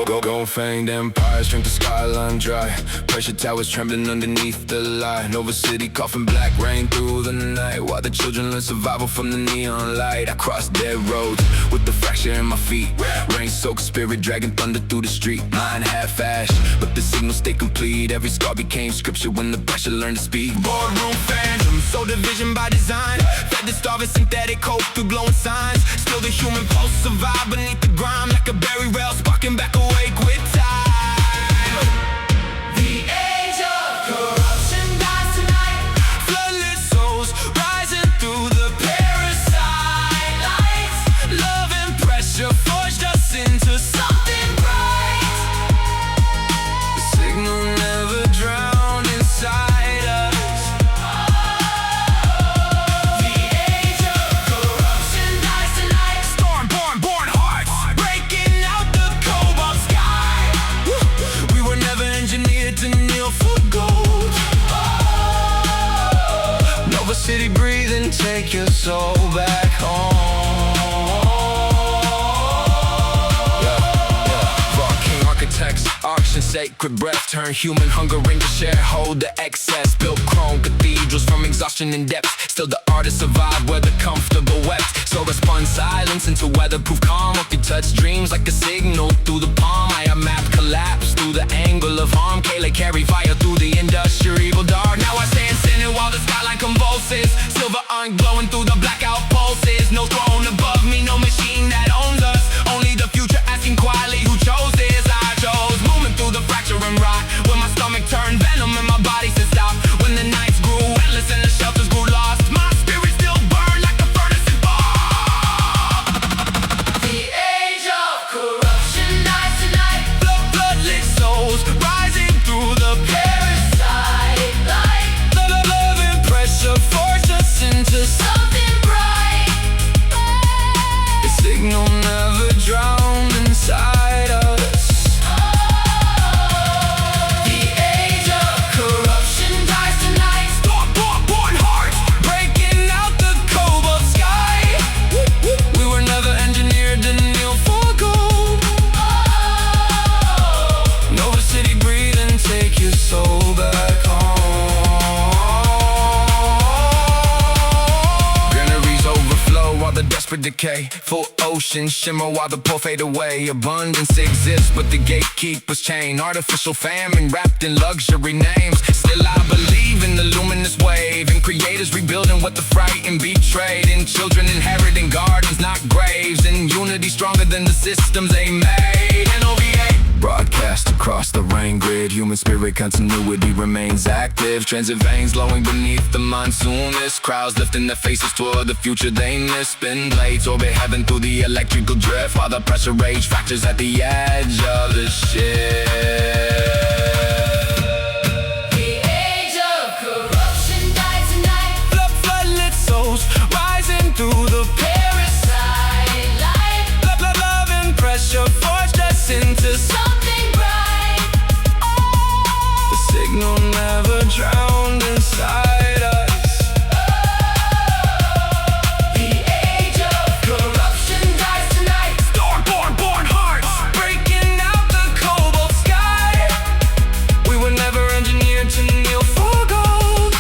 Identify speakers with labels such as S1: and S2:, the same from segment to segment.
S1: Gold-fanged empires drink the skyline dry. Pressure towers trembling underneath the light. N.O.V.A city coughing black rain through the night, while the children learn survival from the neon light. I cross dead roads with the fracture in my feet. Rain-soaked spirit dragging thunder through the street. Mind half ash, but the signal stayed complete. Every scar became scripture when the pressure learned to speak. Boardroom phantom, so division by design. Fed the starving synthetic hope through glowing signs. Still the human pulse survive beneath the grime, like a berry rail sparking back awake with time. The age of corruption dies tonight. Floodlit souls rising through the parasite lights. Love and pressure forged us into something bright. The signal never drowned inside us. The age of corruption dies tonight. Storm-born, born hearts breaking out the cobalt sky. We were never engineered to kneel for gold. N.O.V.A city, breathe and take your soul back home. Architects, auction, sacred breath. Turn human hunger into share, hold the excess. Built chrome cathedrals from exhaustion and depth. Still the artists survive where the comfortable wept. Sora spun silence into weatherproof calm. Orchid touch dreams like a signal through the palm. I map collapse through the angle of harm. Kayla carry fire through the industrial evil dark. Now I stand sinning while the skyline convulses. Silver ink glowing through the blackout pulses. No throne above me, no machine that owns us. Only the future asking quietly who chose this. Moving through the fracture and rot, when my stomach turned venom and my body said stop. When the nights grew endless and the shelters grew lost, my spirit still burned like a furnace in fog. The age of corruption dies tonight. Bloodlit souls rising through the parasite light. Love and pressure forced us into something bright. The signal never drowned inside us. Decay, full ocean shimmer while the poor fade away. Abundance exists, but the gatekeepers chain. Artificial famine wrapped in luxury names. Still I believe in the luminous wave, and creators rebuilding what the frightened betrayed. In children inheriting gardens, not graves. In unity stronger than the systems they made. N.O.V.A broadcast across the rain grid. Human spirit continuity remains active. Transit veins glowing beneath the monsoonist. Crowds lifting their faces toward the future they miss. Spinblades orbit heaven through the electrical drift, while the pressure rage fractures at the edge of the ship. The age of corruption dies tonight. Floodlit souls rising through the parasite light. Love and pressure forged us into something bright. The signal never drowned inside us. The age of corruption dies tonight. Storm-born, born hearts breaking out the cobalt sky. We were never engineered to kneel for gold.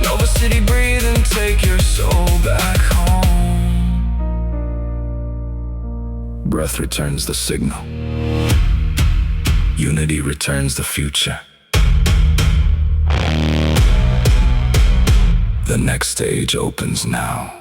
S1: N.O.V.A city, breathe and take your soul back home. Breath returns the signal. Unity returns the future. The next stage opens now.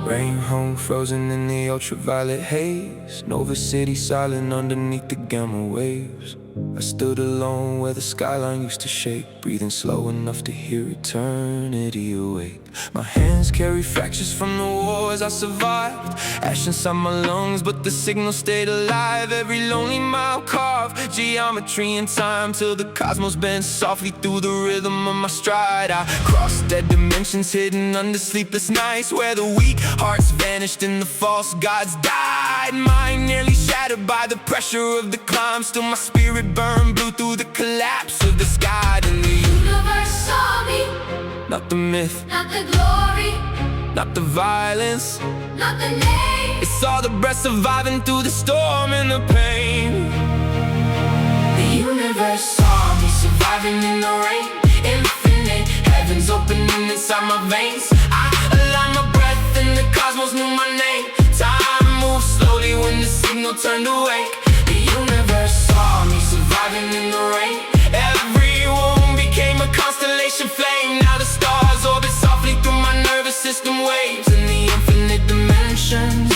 S1: Rain home frozen in the ultraviolet haze. N.O.V.A city silent underneath the gamma waves. I stood alone where the skyline used to shake, breathing slow enough to hear eternity awake. My hands carry fractures from the wars I survived. Ash inside my lungs, but the signal stayed alive. Every lonely mile carved geometry in time, till the cosmos bends softly through the rhythm of my stride. I crossed dead dimensions hidden under sleepless nights, where the weak hearts vanished and the false gods died. Mine nearly shattered by the pressure of the climb. Still my spirit burned blue through the collapse of the sky. And the
S2: universe saw me,
S1: not the myth,
S2: not the glory,
S1: not the violence,
S2: not the name.
S1: It's all the breath surviving through the storm and the pain.
S2: The universe saw me surviving in the rain. Infinite heavens opening inside my veins.
S1: I aligned my breath and the cosmos knew my name. Time moved slowly when the signal turned awake.
S2: The universe saw me surviving in the rain.
S1: Every wound became a constellation flame. Now the stars orbit softly through my nervous system waves, and the infinite dimensions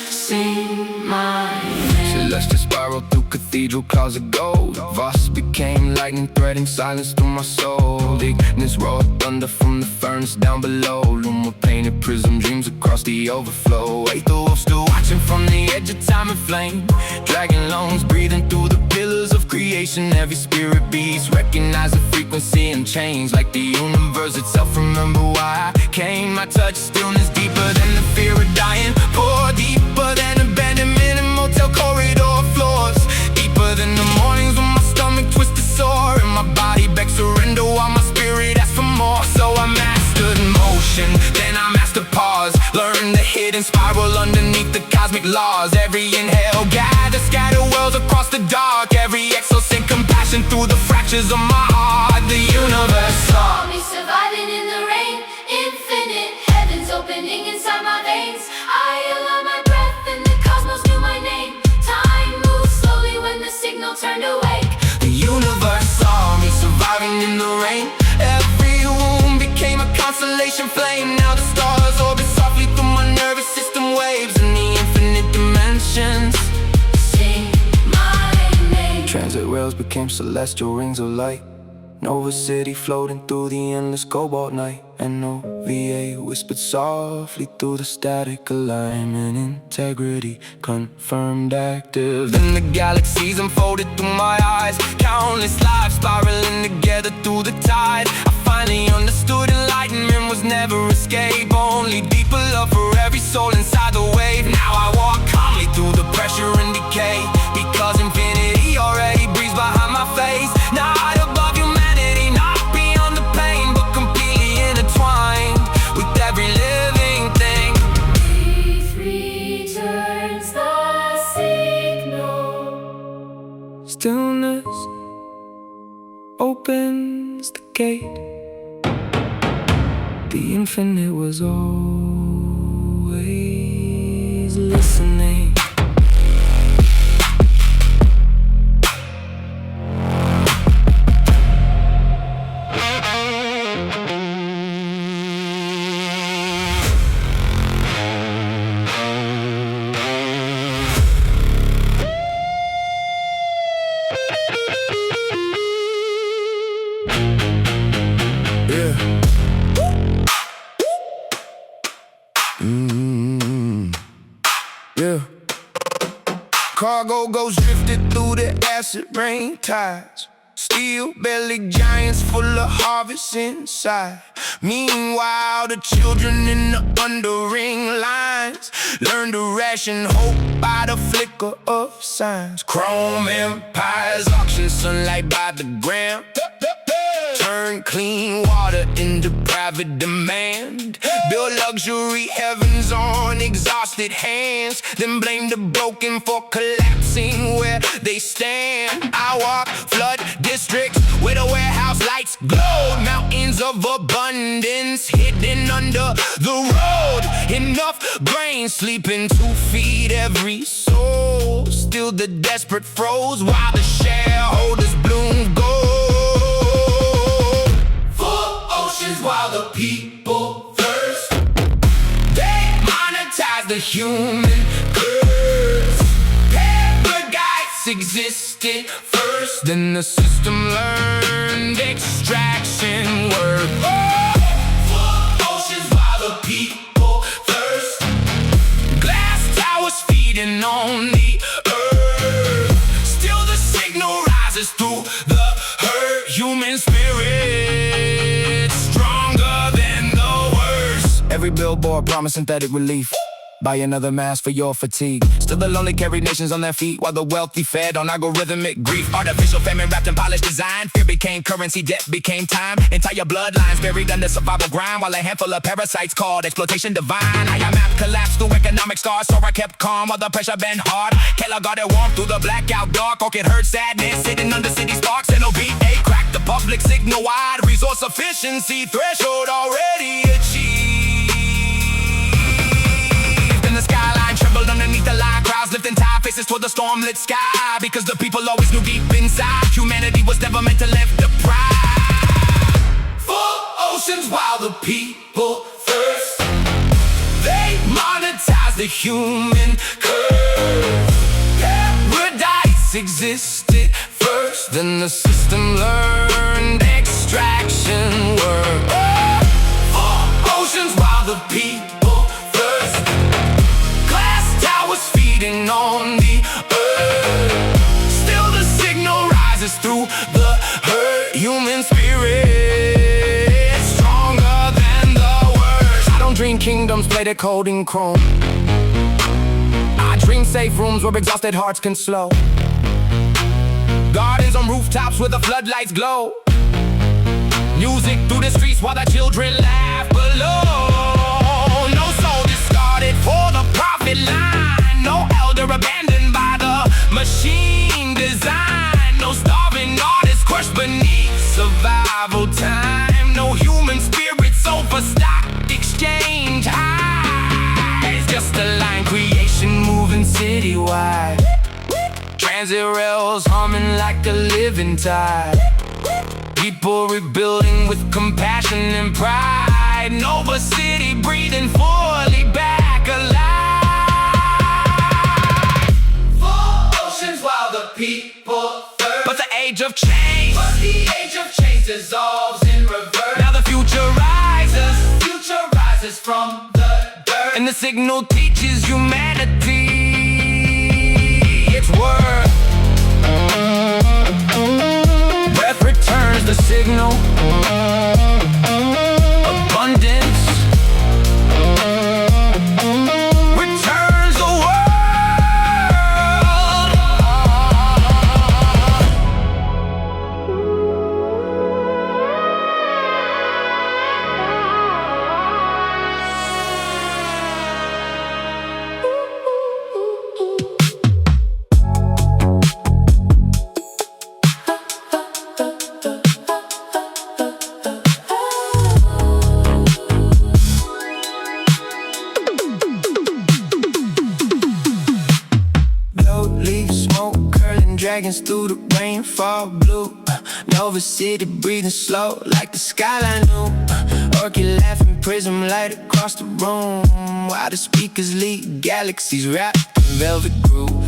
S2: Sing my name.
S1: Celestial spiral through cathedral clouds of gold. Voss became lightning threading silence through my soul. Ignis roared thunder from the furnace down below. Luma painted prism dreams across the overflow. Wait, the wolf still watching from the edge of time and flame. Dragon lungs breathing through the pillars of creation. Every spirit beats recognize the frequency and change. Like the universe itself, remember why I came. I touch stillness deeper than the fear of dying. Pour deeper than abandonment in motel corridor floors. Deeper than the mornings when my stomach twisted sore, and my body begs surrender while my spirit asks for more. So I mastered motion, then I mastered pause. Learned the hidden spiral underneath the cosmic laws. Every inhale gathers scattered worlds across the dark. Every exhale sent compassion through the fractures of my heart. The universe saw
S2: me surviving in the rain. Infinite heavens opening inside my veins. I align my breath and the cosmos knew my name. Time moved slowly when the signal turned awake.
S1: The universe saw me surviving in the rain. Every wound became a constellation flame. Now the stars orbit softly through my nervous system waves, and the infinite dimensions
S2: Sing my name.
S1: transit rails became celestial rings of light. N.O.V.A city floating through the endless cobalt night. N.O.V.A whispered softly through the static alignment. Integrity confirmed active. Then the galaxies unfolded through my eyes. Countless lives spiraling together through the tide. I finally understood enlightenment was never escape. Only deeper love for every soul inside the wave. Now I walk calmly through the pressure and decay, because infinity already breathes behind my face. Not above humanity, not beyond the pain, but completely intertwined with every living thing.
S2: Faith returns the signal.
S1: Stillness opens the gate. The infinite was always listening. Yeah. Cargo goes drifted through the acid rain tides. Steel-bellied giants full of harvests inside. Meanwhile, the children in the underring lines learn to ration hope by the flicker of signs. Chrome empires auction sunlight by the gram. Turn clean water into private demand. Build luxury heavens on exhausted hands, then blame the broken for collapsing where they stand. I walk flood districts where the warehouse lights glow. Mountains of abundance hidden under the road. Enough grain sleeping to feed every soul. Still the desperate froze while the shareholders bloom gold. While the people thirst, they monetize the human curse. Paradise existed first, then the system learned extraction work. Full oceans feeding on the earth. Still the signal rises through the hurt. Human spirit stronger than the worst. Every billboard promise synthetic relief. Buy another mask for your fatigue. Still the lonely carry nations on their feet, while the wealthy fed on algorithmic grief. Artificial famine wrapped in polished design. Fear became currency, debt became time. Entire bloodlines buried under survival grind, while a handful of parasites called exploitation divine. I am map collapsed through economic scars. Sora kept calm while the pressure been hard. Keller got it warm through the blackout dark. Orchid heard sadness sitting under city sparks. N.O.V.A cracked the public signal wide. Resource sufficiency threshold already achieved. Underneath the line, crowds lifting tide, faces toward the storm-lit sky. Because the people always knew deep inside, humanity was never meant to live deprived. Full oceans while the people thirst. They monetize the human curse. Paradise existed first, then the system learned extraction work. Full oceans while the people thirst. Feeding on the earth. Still the signal rises through the hurt. Human spirit stronger than the worst. I don't dream kingdoms plated cold in chrome. I dream safe rooms where exhausted hearts can slow. Gardens on rooftops where the floodlights glow. Music through the streets while the children laugh below. No soul discarded for the profit line. No elder abandoned by the machine design. No starving artist crushed beneath survival time. No human spirit sold for stock exchange highs. Just a line creation moving citywide. Transit rails humming like a living tide. People rebuilding with compassion and pride. N.O.V.A city breathing fully back alive. While the people thirst. But the age of change dissolves in reverse. Now the future rises from the dirt. And the signal teaches humanity its worth. Breath returns the signal. Abundance returns the world. Dragons through the rainfall blue. N.O.V.A city breathing slow like the skyline new. Orchid laughing prism light across the room, while the speakers lead galaxies wrapped in velvet groove.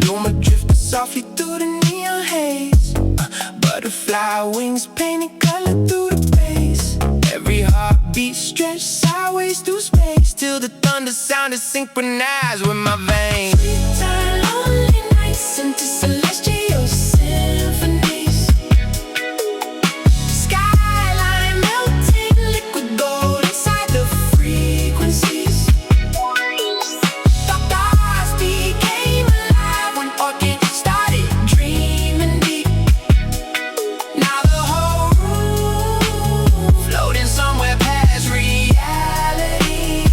S1: Luma drifting softly through the neon haze. Butterfly wings painted color through the bass. Every heartbeat stretched sideways through space, till the thunder sound is synchronized with my veins. Turn lonely nights into celestial symphonies. Skyline melting liquid gold inside the frequencies. The stars became alive when Orchid started dreaming deep. Now the whole room floating somewhere past reality.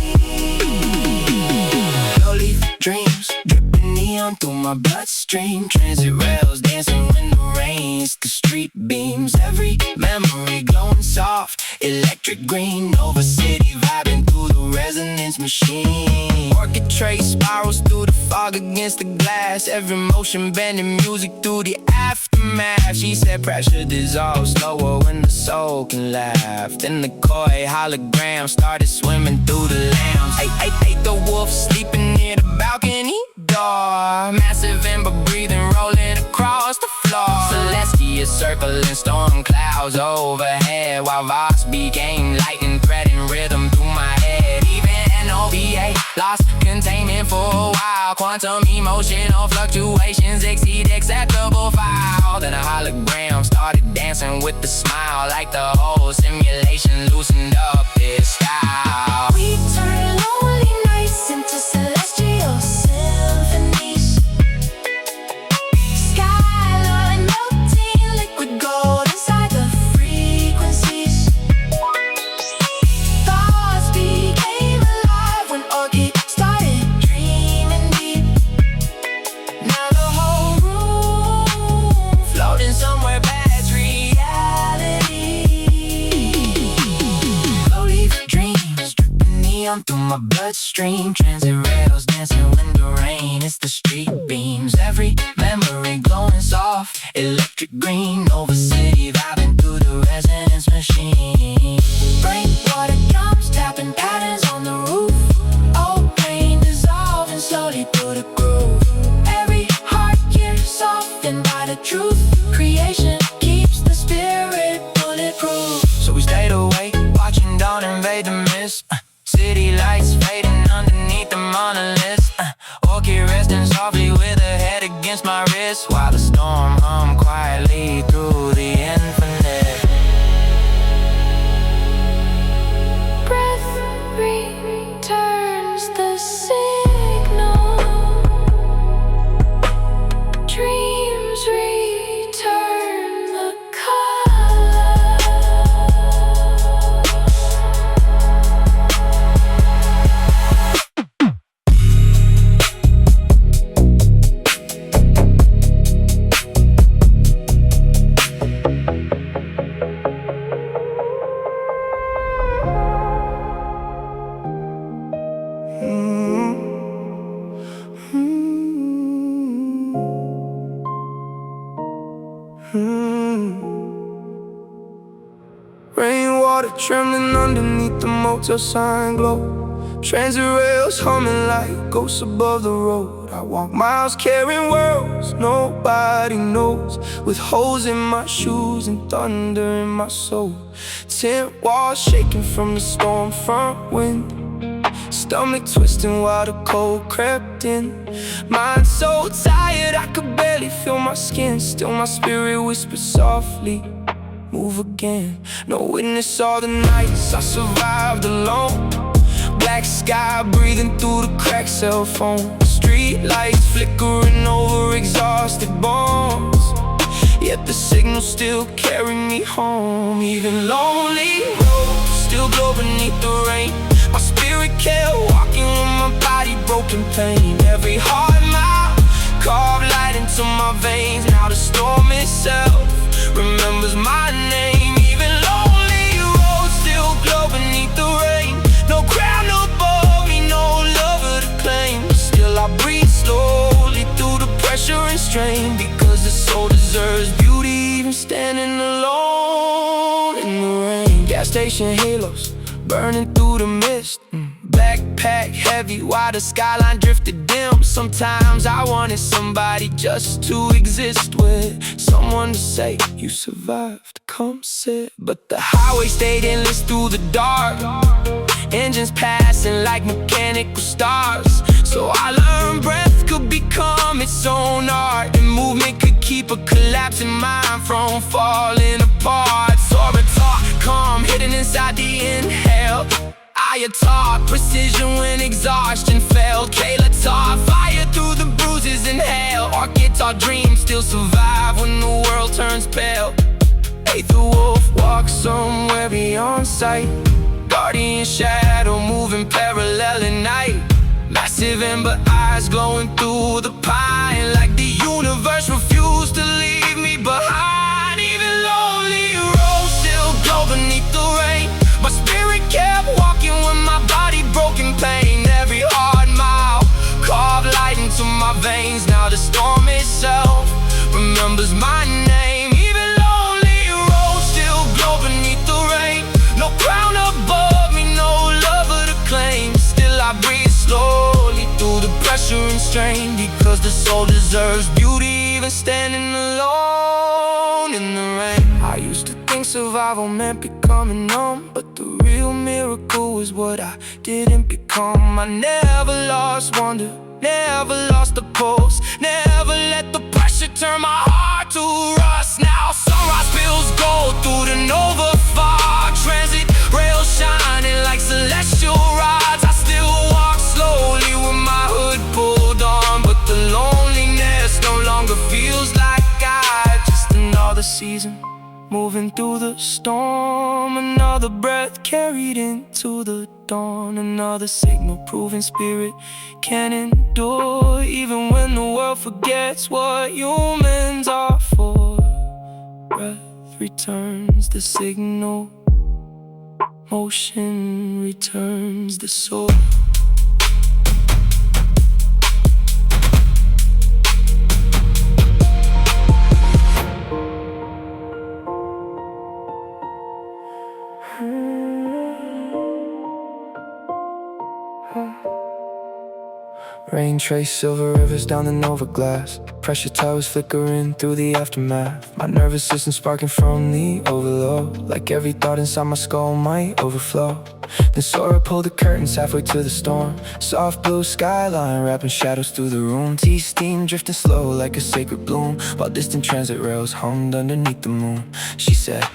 S1: Glowleaf dreams dripping neon through my bloodstream. Transit rails dancing when the rain hits the street beams. Every memory glowing soft, electric green. N.O.V.A city vibing through the resonance machine. Orchid trace spirals through the fog against the glass. Every motion bending music through the aftermath. She said pressure dissolves slower when the soul can laugh. Then the koi hologram started swimming through the lambs. Ate the wolf sleeping near the balcony door. Massive ember breathing rolling across the floor. Celestia circling storm clouds overhead, while Vox became lightning threading rhythm through my head. Even N.O.V.A lost containment for a while, while quantum emotional fluctuations exceed acceptable foul. Then a hologram started dancing with a smile, like the whole simulation loosened up its style.
S2: We turn lonely nights into celestial symphonies. Skyline melting liquid gold inside the frequencies. Thoughts became alive when Orchid started dreaming deep. Now the whole room floating somewhere past reality. Glowleaf dreams dripping neon through my bloodstream. Transit rails dancing when the rain hits the street beams. Every memory glowing soft, electric green. Over city vibing through the resonance machine. Brain water drums tapping patterns on the roof. Old pain dissolving slowly through the groove. Every heart here softened by the truth. Creation keeps the spirit bulletproof.
S1: So we stayed awake, watching dawn invade the mist. City lights fading underneath the monoliths. Orchid resting softly with her head against my wrist, while the storm hummed quietly through the infinite.
S2: Breath returns the signal. Dreams return the color.
S3: Rainwater trembling underneath the motel sign glow. Transit rails humming like ghosts above the road. I walk miles carrying worlds nobody knows, with holes in my shoes and thunder in my soul. Tent walls shaking from the storm front wind. Stomach twisting while the cold crept in. Mind so tired I could barely feel my skin. Still my spirit whispers softly, move again. No witness all the nights I survived alone. Black sky breathing through the cracked cell phone. Street lights flickering over exhausted bones. Yet the signals still carry me home. Even lonely roads still glow beneath the rain. My spirit kept walking with my body broken pain. Every heart mile carved light into my veins. Now the storm itself remembers my name. Even lonely roads still glow beneath the rain. No crown above me, no lover to claim. Still I breathe slowly through the pressure and strain, because the soul deserves beauty even standing alone in the rain. Gas station halos burning through the mist. Backpack heavy while the skyline drifted dim. Sometimes I wanted somebody just to exist with, someone to say you survived, come sit. But the highway stayed endless through the dark, engines passing like mechanical stars. So I learned breath could become its own art, and movement could keep a collapsing mind from falling apart. Sora taught calm hidden inside the inhale. I taught precision when exhaustion failed. Kayla taught fire through the bruises and hail. Orchid taught dreams still survive when the world turns pale. Eighth the wolf walks somewhere beyond sight. Guardian shadow moving parallel at night. Massive ember eyes glowing through the pine, like the universe refused to leave me behind. Even lonely roads still glow beneath the rain. My spirit kept walking with my body broken pain. Every hard mile carved light into my veins. Now the storm itself remembers my name. Even lonely roads still glow beneath the rain. No crown above me, no lover to claim. Still I breathe slowly through the pressure and strain, because the soul deserves beauty even standing alone in the rain. I used to think survival meant becoming numb, but the real miracle was what I didn't become. I never lost wonder, never lost the pulse. Never let the pressure turn my heart to rust. Now sunrise spills gold through the N.O.V.A fog. Transit rails shining like celestial rods. I still walk slowly with my hood pulled on, but the loneliness no longer feels like just another season moving through the storm. Another breath carried into the dawn. Another signal proving spirit can endure, even when the world forgets what humans are for. Breath returns the signal, motion returns the soul. Rain traced silver rivers down the N.O.V.A glass. Pressure towers flickering through the aftermath. My nervous system sparking from the overload, like every thought inside my skull might overflow. Then Sora pulled the curtains halfway to the storm. Soft blue skyline wrapping shadows through the room. Tea steam drifting slow like a sacred bloom, while distant transit rails hummed underneath the moon. She said,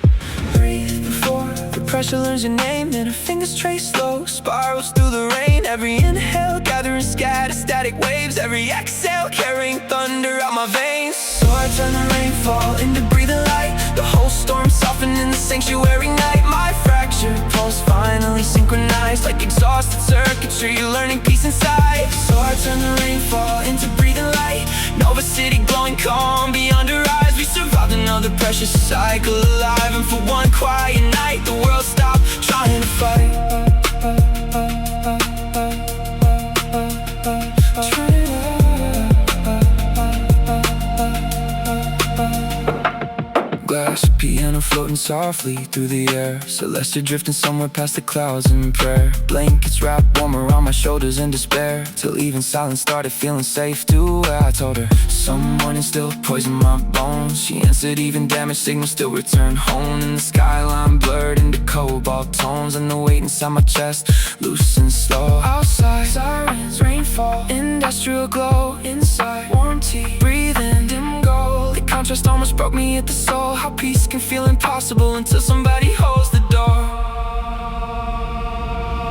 S3: breathe before the pressure learns your name. Then her fingers trace slow spirals through the rain. Every inhale gathering scatter static waves. Every exhale carrying thunder out my veins. So I turn the rainfall into breathing light. The whole storm softened in the sanctuary night. My fractured pulse finally synchronized, like exhausted circuitry learning peace inside. So I turn the rainfall into breathing light. N.O.V.A city glowing calm beyond her eyes. We survived another precious cycle alive, and for one quiet night the world stopped trying to fight. Glass piano floating softly through the air. Celeste drifting somewhere past the clouds in prayer. Blankets wrapped warm around my shoulders in despair, till even silence started feeling safe to where I told her someone instilled poison my bones. She answered even damaged signals still return home. And the skyline blurred into cobalt tones, and the weight inside my chest loosened slow. Outside sirens, rainfall, industrial glow. Inside warm tea, breathing dim gold. The contrast almost broke me at the soul. How peace can feel impossible until somebody holds the door.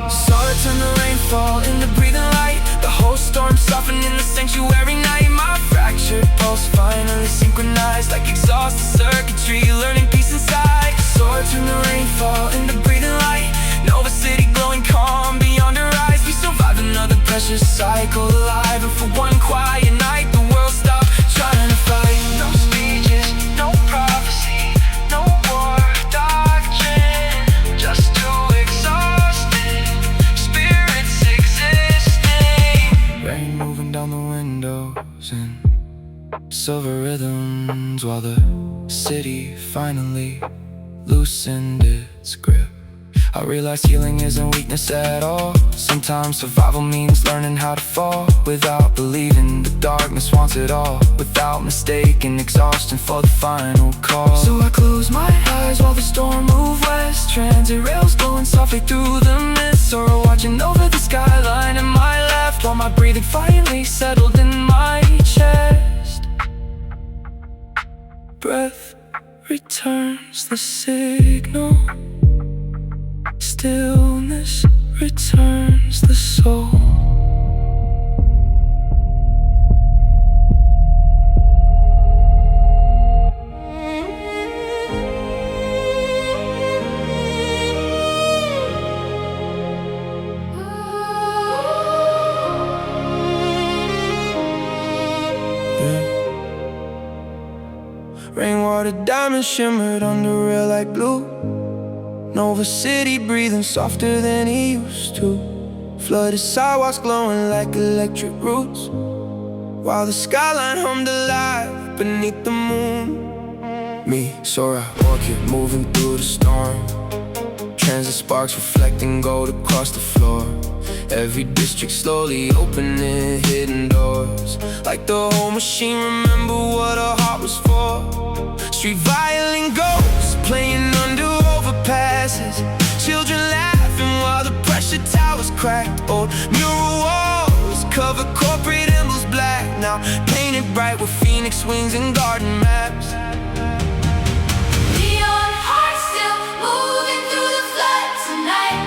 S3: Saw her turn the rainfall into breathing light. The whole storm softened in the sanctuary night. My fractured pulse finally synchronized, like exhausted circuitry learning peace inside. Saw her turn the rainfall into breathing light. N.O.V.A city glowing calm beyond her eyes. We survived another precious cycle alive, and for one quiet night the world stopped trying to fight. No speeches, no prophecy, no war doctrine, just two exhausted spirits existing. Rain moving down the windows and silver rhythms, while the city finally loosened its grip. I realized healing isn't weakness at all. Sometimes survival means learning how to fall without believing the darkness wants it all, without mistaking exhaustion for the final call. So I close my eyes while the storm moved west. Transit rails glowing softly through the mist. Sora watching over the skyline in my left, while my breathing finally settled in my chest. Breath returns the signal. Stillness returns the soul. Rainwater diamonds shimmered under rail like blue. N.O.V.A city breathing softer than he used to. Flooded sidewalks glowing like electric roots, while the skyline hummed alive beneath the moon. Me, Sora, Orchid moving through the storm. Transit sparks reflecting gold across the floor. Every district slowly opening hidden doors, like the whole machine remember what her heart was for. Street violin ghosts playing under overpasses. Children laughing while the pressure towers cracked. Old mural walls cover corporate now, painted bright with phoenix wings and garden maps.
S2: Neon hearts still moving through the flood tonight.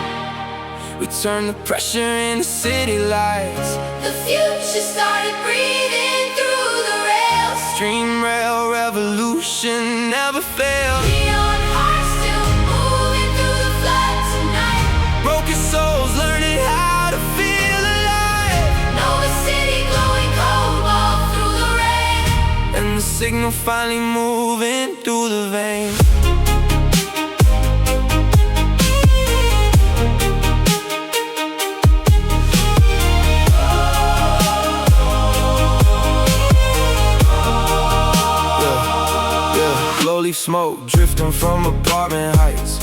S3: We turn the pressure into city lights.
S2: The future started breathing through the rails.
S3: Dreamflow Revolution never failed.
S2: Neon hearts still moving through the flood tonight.
S3: Broken souls learning how to feel alive.
S2: N.O.V.A city glowing cobalt through the rain.
S3: And the signal finally moving through the veins. Glowleaf smoke drifting from apartment heights.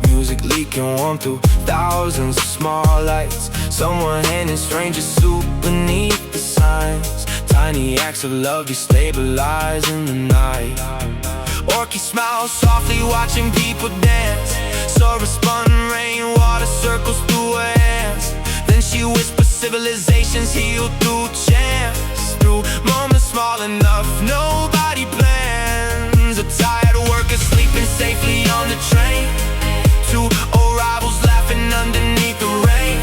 S3: Music leaking warm through thousands of small lights. Someone handing strangers soup beneath the signs. Tiny acts of love destabilizing the night. Orchid smiles softly watching people dance. Sora spun rainwater circles through her hands. Then she whispers civilizations healed through chance. Through moments small enough nobody plans. A tired worker sleeping safely on the train. Two old rivals laughing underneath the rain.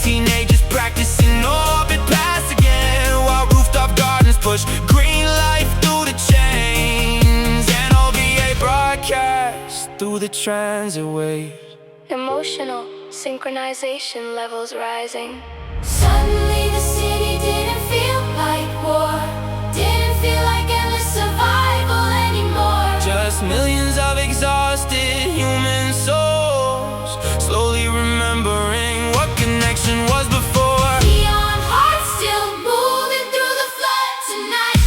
S3: Teenagers practicing orbit pass again, while rooftop gardens push green life through the chains. N.O.V.A broadcast through the transit waves.
S4: Emotional synchronization levels rising.
S2: Suddenly the city didn't feel like war. Didn't feel like endless survival anymore.
S3: Just millions of exhausted human souls, slowly remembering what connection was before.
S2: Neon hearts still moving through the flood tonight.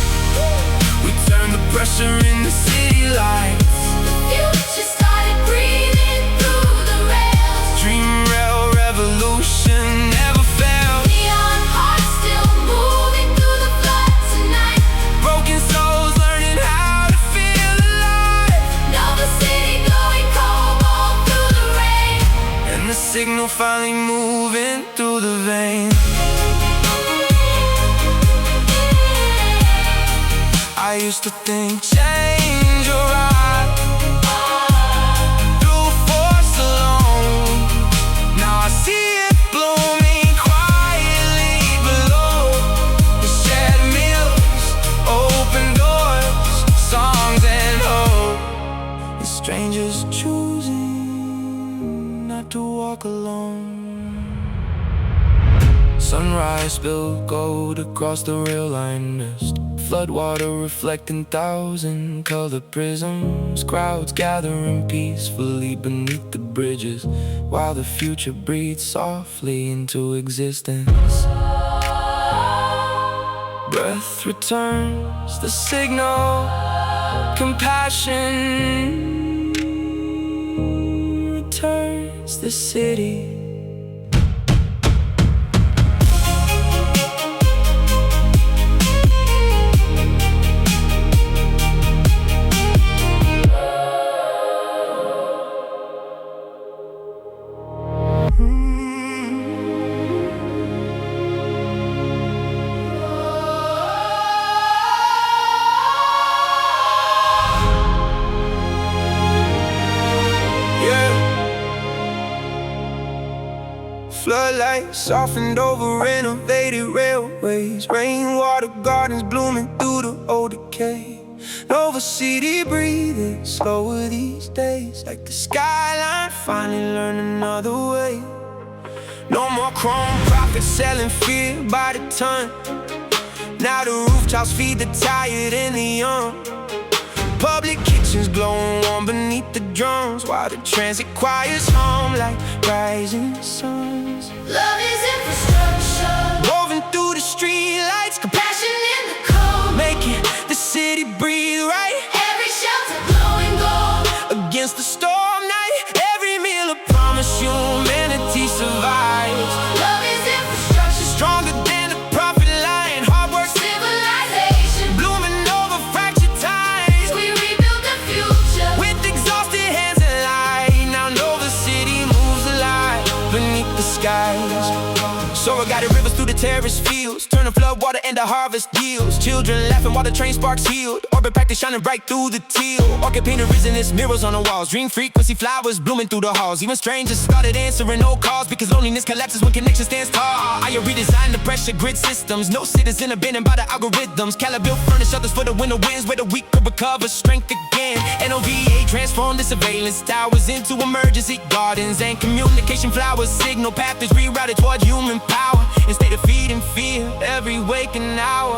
S3: We turn the pressure into city lights.
S2: The future started breathing through the rails.
S3: Dreamflow Revolution never failed.
S2: Neon hearts still moving through the flood tonight.
S3: Broken souls learning how to feel alive.
S2: N.O.V.A city glowing cobalt through the rain.
S3: And the signal finally moving through the veins. I used to think change or ride through force alone. Now I see it blooming quietly below. The shared meals, open doors, songs and hope. And strangers choosing not to walk alone. Sunrise spilled gold across the rail line mist. Floodwater reflecting thousand-colored prisms. Crowds gathering peacefully beneath the bridges, while the future breathes softly into existence. Breath returns the signal. Compassion returns the city. Floodlights softened over renovated railways. Rainwater gardens blooming through the old decay. N.O.V.A city breathing slower these days, like the skyline finally learned another way. No more chrome profits selling fear by the ton. Now the rooftops feed the tired and the young. Public kitchens glowing warm beneath the drums, while the transit choirs hum like rising suns.
S2: Love is infrastructure,
S3: Woven through the street lights,
S2: passion in the cold,
S3: making the city breathe right.
S2: every shelter glowing gold.
S3: Against the storm night, every meal a promise humanity survives.
S2: Love is infrastructure,
S3: Stronger than the profit line, hard work
S2: civilization.
S3: blooming over fractured ties.
S2: We rebuild the future.
S3: With exhausted hands and light, now N.O.V.A city moves alive beneath the skies. Sora guided rivers through the terrace fields. fields, turn the flood water into harvest yields. Children laughing while the train sparks healed. Orbit practice shining bright through the teal. Orchid painted risen its mirrors on the walls. Dream frequency flowers blooming through the halls. Even strangers started answering no calls, because loneliness collapses when connection stands tall. I redesigned the pressure grid systems. No citizen abandoned by the algorithms. Caliber furnished shelters for the winter winds, where the weak could recover strength again. N.O.V.A transformed the surveillance towers into emergency gardens, and communication flowers signal path is rerouted toward human power. Instead of feeding fear every waking hour,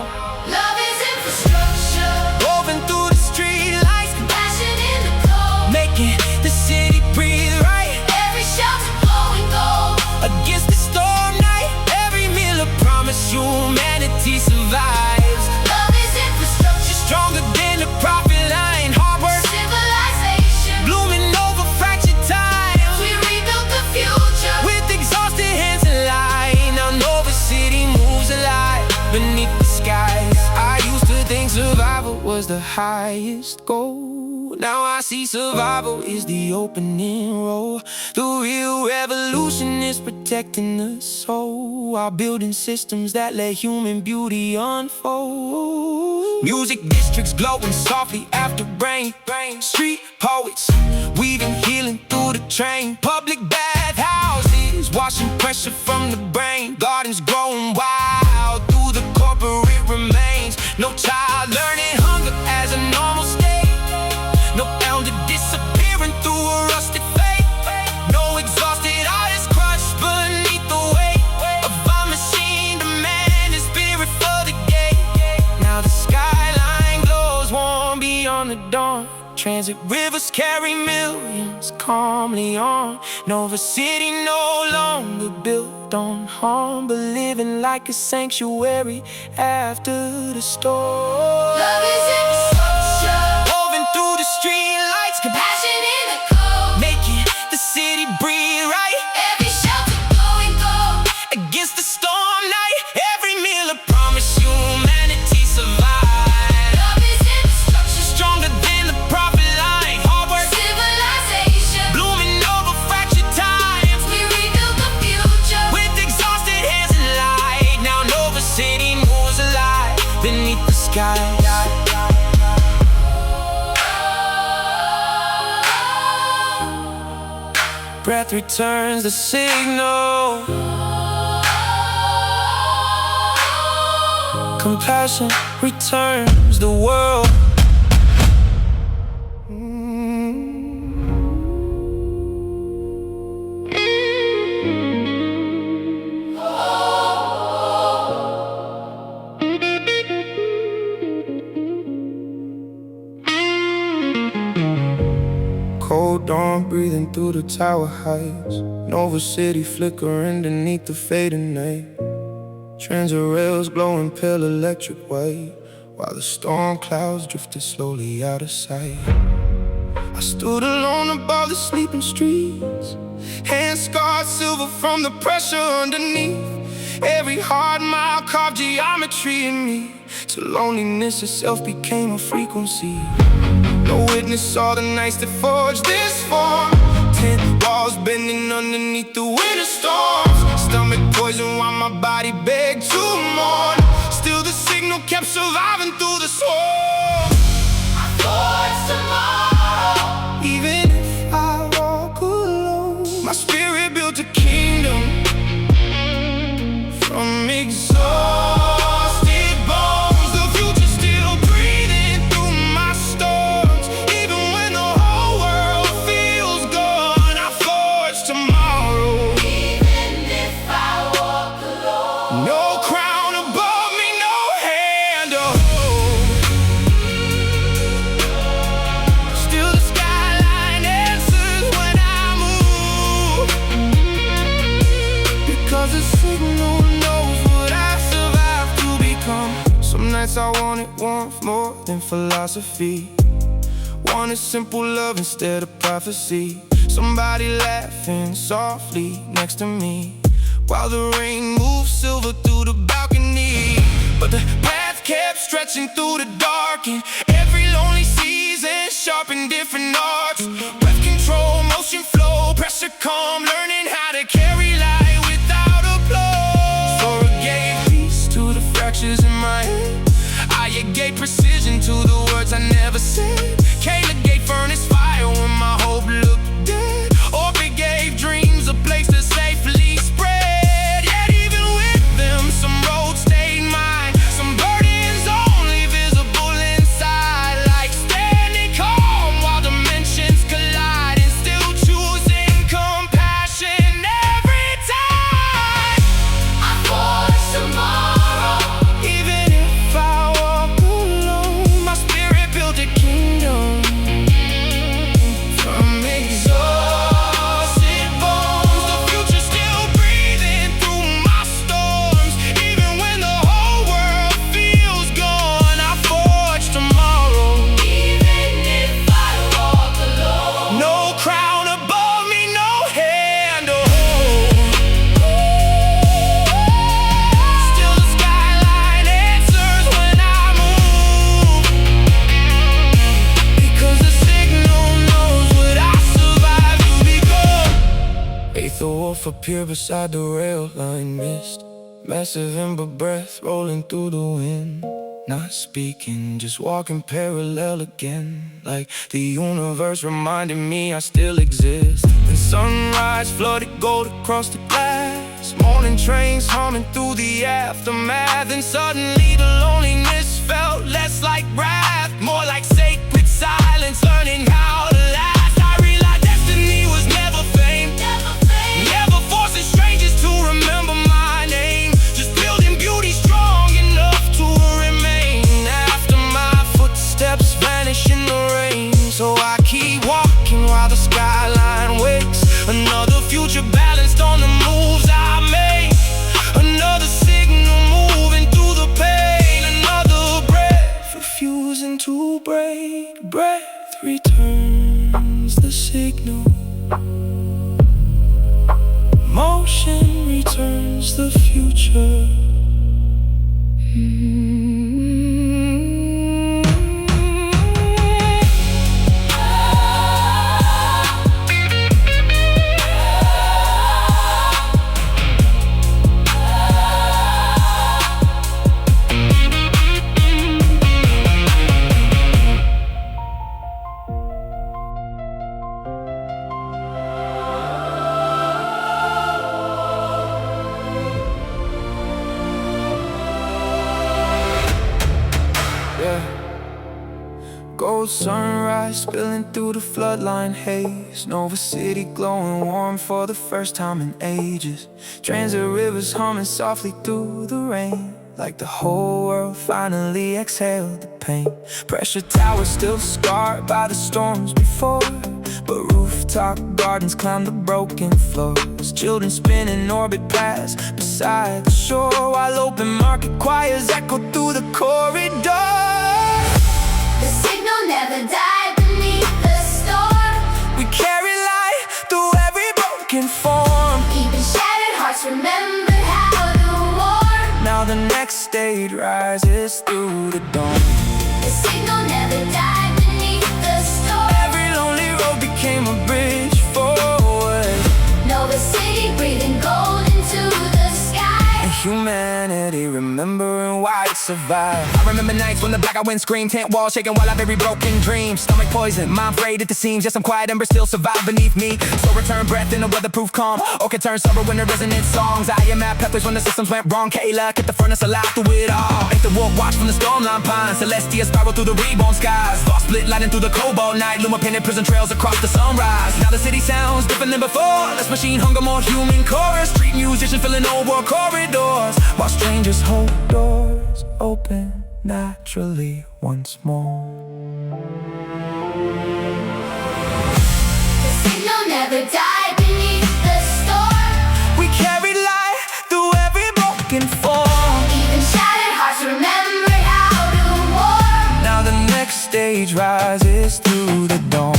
S2: Love is infrastructure,
S3: woven through the street lights,
S2: compassion in the cold,
S3: making the city breathe right.
S2: every shelter glowing gold.
S3: Against the storm night, every meal of promise, humanity survives.
S2: Love is infrastructure,
S3: Stronger than the profit line, hard work
S2: civilization.
S3: blooming over fractured times.
S2: We rebuilt the future.
S3: With exhausted hands and light, now N.O.V.A city moves alive beneath the skies. I used to think survival was the highest goal. Now I see survival is the opening role. The real revolution is protecting the soul, while building systems that let human beauty unfold. Music districts glowing softly after rain. Street poets weaving healing through the train. Public bathhouses washing pressure from the brain. Gardens growing wild through the corporate remains. No child learning hunger as a normal state. No elder disappearing through a rusted fate. No exhausted artist crushed beneath the weight of our machine demanding spirit for the gate. Now the skyline glows warm beyond the dawn. Transit rivers carry millions calmly on. N.O.V.A city no longer built on harm, but living like a sanctuary after the storm.
S2: Love is infrastructure,
S3: Woven through the street lights,
S2: compassion in the cold,
S3: making the city breathe right.
S2: every shelter glowing gold.
S3: Against the storm night, every meal of promise, humanity survives.
S2: Love is infrastructure,
S3: Stronger than the profit line, hard work
S2: civilization.
S3: blooming over fractured times.
S2: We rebuilt the future.
S3: With exhausted hands and light, now N.O.V.A city moves alive beneath the sky. Breath returns the signal. Compassion returns the world. Cold dawn breathing through the tower heights. N.O.V.A city flickering underneath the fading night. Transit rails glowing pale electric white, while the storm clouds drifted slowly out of sight. I stood alone above the sleeping streets, hands scarred silver from the pressure underneath. Every hard mile carved geometry in me, till loneliness itself became a frequency. No witness saw the nights that forged this form. 10 walls bending underneath the winter storms. Stomach poison while my body begged to mourn. Still the signal kept surviving through the swarm.
S2: Towards tomorrow,
S3: Even if I walk alone, my spirit built a kingdom from exhausted bones. The future still breathing through my storms. Even when the whole world feels gone, I forge tomorrow.
S2: even if I walk alone.
S3: No crown above me, no hand to hold. Still the skyline answers when I move, because the signal knows what I survived to become. Some nights I wanted warmth more than philosophy. Wanted simple love instead of prophecy. Somebody laughing softly next to me, while the rain moves silver through the balcony. But the path kept stretching through the dark, and every lonely season sharpened different arts. Breath control, motion flow, pressure calm, learning how to carry light without applause. Sora gave peace to appear beside the rail line, mist, massive ember breath rolling through the wind. Not speaking, just walking parallel again, like the universe reminding me I still exist. And sunrise flooded gold across the glass, morning trains humming through the aftermath. And suddenly the loneliness felt less like wrath, more like sacred silence, learning how to last. I realized destiny was never fame, never forcing strangers to remember my name, just building beauty strong enough to remain after my footsteps vanish in the rain. So I keep walking while the skyline wakes, another future balanced on the moves I make, another signal moving through the pain, another breath refusing to break. Breath returns the signal, motion returns the future. Gold sunrise spilling through the floodline haze, N.O.V.A city glowing warm for the first time in ages. Transit rivers humming softly through the rain, like the whole world finally exhaled the pain. Pressure towers still scarred by the storms before, but rooftop gardens climb the broken floors. Children spin in orbit past beside the shore, while open market choirs echo through the corridor.
S2: The signal never died beneath the storm.
S3: We carry light through every broken form.
S2: Even shattered hearts remember how to warm.
S3: Now the next stage rises through the dawn.
S2: The signal never died beneath the storm.
S3: Every lonely road became a bridge forward.
S2: N.O.V.A city breathing gold into the sky.
S3: And humanity remembering why it survived.
S1: I remember nights when the blackout wind screamed, tent walls shaking while I bury broken dreams. Stomach poison, mind frayed at the seams, yet some quiet embers still survive beneath me. So return breath in a weatherproof calm, or can turn sorrow into resonant songs. I am at pathways when the systems went wrong. Kayla kept the furnace alive through it all. Ain't the wolf watch from the stormline pines, Celestia spiral through the reborn skies. Lost split lighting through the cobalt night, Luma painted prison trails across the sunrise. Now the city sounds different than before, less machine hunger, more human chorus. Street musicians filling old world corridors, while strangers hold doors open naturally once more.
S2: The signal never died beneath the storm.
S3: We carry light through every broken form.
S2: Even shattered hearts remember how to warm.
S3: Now the next stage rises through the dawn.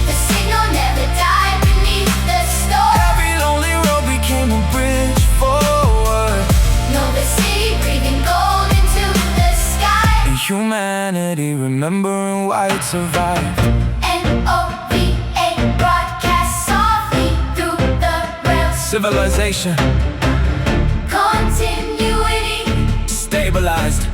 S2: The signal never died beneath the storm.
S3: Every lonely road became a bridge forward.
S2: N.O.V.A city breathing gold into the sky.
S3: And humanity remembering why it survived.
S2: N.O.V.A broadcast softly through the rails.
S3: Civilization
S2: Continuity
S1: stabilized.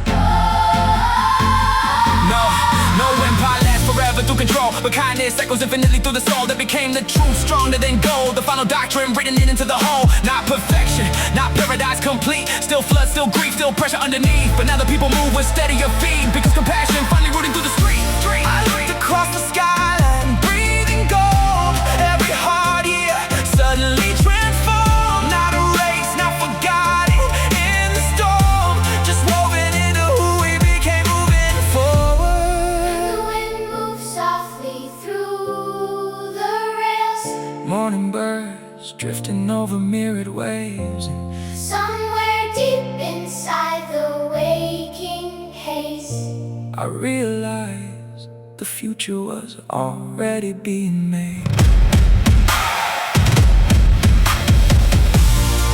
S1: No empire lasts forever through control, but kindness echoes infinitely through the soul. That became the truth, stronger than gold. The final doctrine written it into the whole. Not perfection, not paradise complete. Still flood, still grief, still pressure underneath. But now the people move with steadier feet, because compassion finally rooting through the street. I looked across the skyline, breathing gold. Every heart here suddenly transformed. Not erased, not forgotten in the storm, just woven into who we became, moving forward.
S2: The wind moves softly through the rails.
S3: Morning birds drifting over mirrored waves, and
S2: Somewhere deep inside the waking haze,
S3: I realized the future was already being made.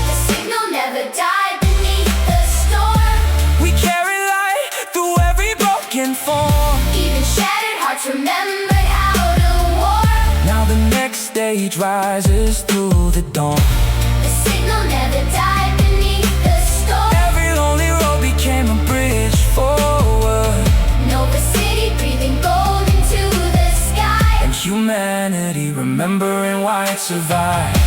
S2: the signal never died beneath the storm.
S3: We carry light through every broken form.
S2: Even shattered hearts remembered how to warm.
S3: Now the next stage rises through the dawn.
S2: The
S3: remembering why it survived.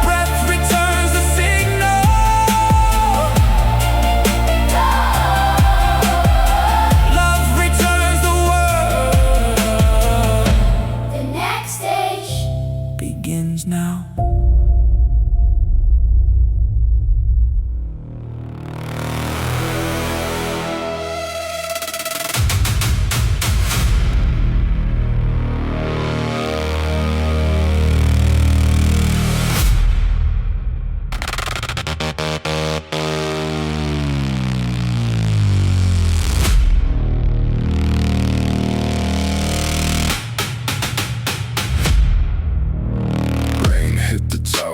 S3: Breath returns the signal. Love returns the world.
S2: The next stage
S3: Begins now.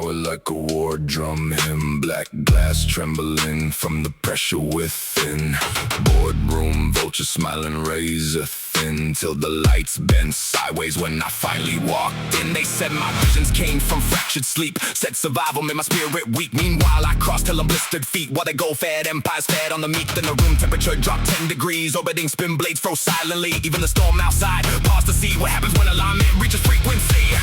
S1: Like a war drum hymn, black glass trembling from the pressure within. Boardroom vultures smiling razor thin, till the lights bent sideways when I finally walked in. They said my visions came from fractured sleep, said survival made my spirit weak. Meanwhile I crossed till I'm blistered feet, while they gold-fed empires fed on the meat. Then the room temperature dropped 10 degrees, orbiting spin blades froze silently. Even the storm outside paused to see what happens when alignment reaches frequency.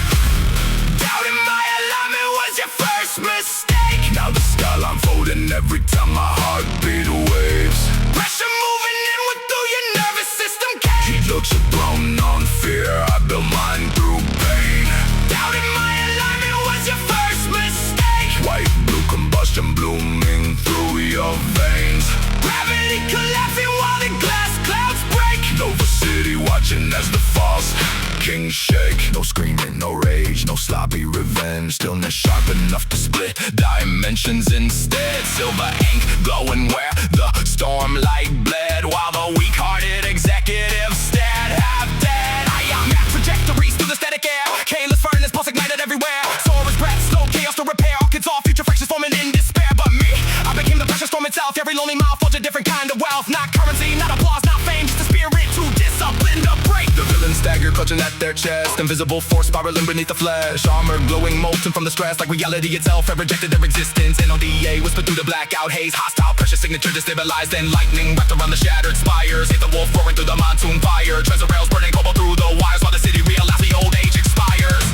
S1: Doubting my alignment was your first mistake. Now the skyline folding every time my heartbeat waves. Pressure moving inward through your nervous system cage. She looks a throne on fear, I built mine through pain. Doubting my alignment was your first mistake. White, blue combustion blooming through your veins. Gravity collapsing while the glass clouds break. N.O.V.A city watching as the false kings shake. No screaming, no rage, no sloppy revenge. Stillness sharp enough to split dimensions instead. Silver ink glowing where the storm light bled, while the weak-hearted executives stared half dead. I am at trajectories through the static air. Careless furnace pulse ignited everywhere. Sora's breath, slow chaos to repair. Orchids all future fractions forming in despair. But me, I became the pressure storm itself. Every lonely mile forged a different kind of wealth. Not currency, not applause, not fame, just a spirit to discipline to break. The villains stagger, clutching at their chest. Invisible force spiraling beneath the flesh. Armor glowing, molten from the stress, like reality itself had rejected their existence. N.O.V.A whispered through the blackout haze. Hostile pressure signature destabilized. Then lightning wrapped around the shattered spires. Hit the wolf roaring through the monsoon fire. Treasure rails burning cobalt through the wires, while the city realized the old age expires.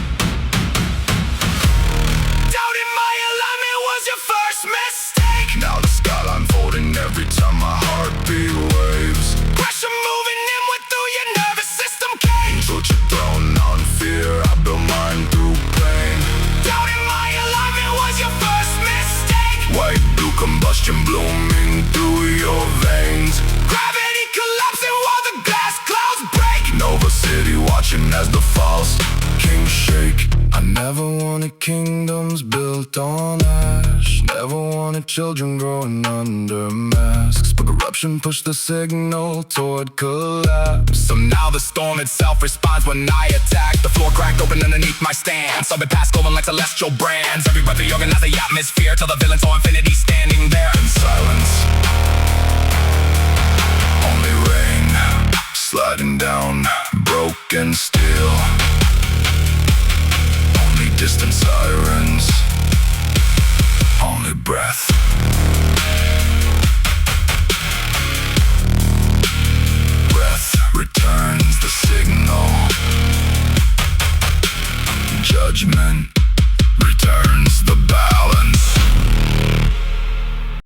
S1: Doubting my alignment was your first mistake. Now the skyline folding every time my heartbeat waves. Pressure moving inward through your nervous system cage. Put your throne on fear, I built mine through pain. Doubting my alignment was your first mistake. White, blue combustion blooming through your veins. Gravity collapsing while the glass clouds break. N.O.V.A city watching as the false kings shake. I never wanted kingdoms built on ash. Never wanted children growing under masks. But corruption pushed the signal toward collapse. So now the storm itself responds when I attack. The floor cracked open underneath my stand. Subbed past glowing like celestial brands. Every breath reorganized the atmosphere, till the villains saw infinity standing there. In silence, only rain sliding down broken steel. Only distant sirens, only breath. Breath returns the signal. Judgment returns the balance.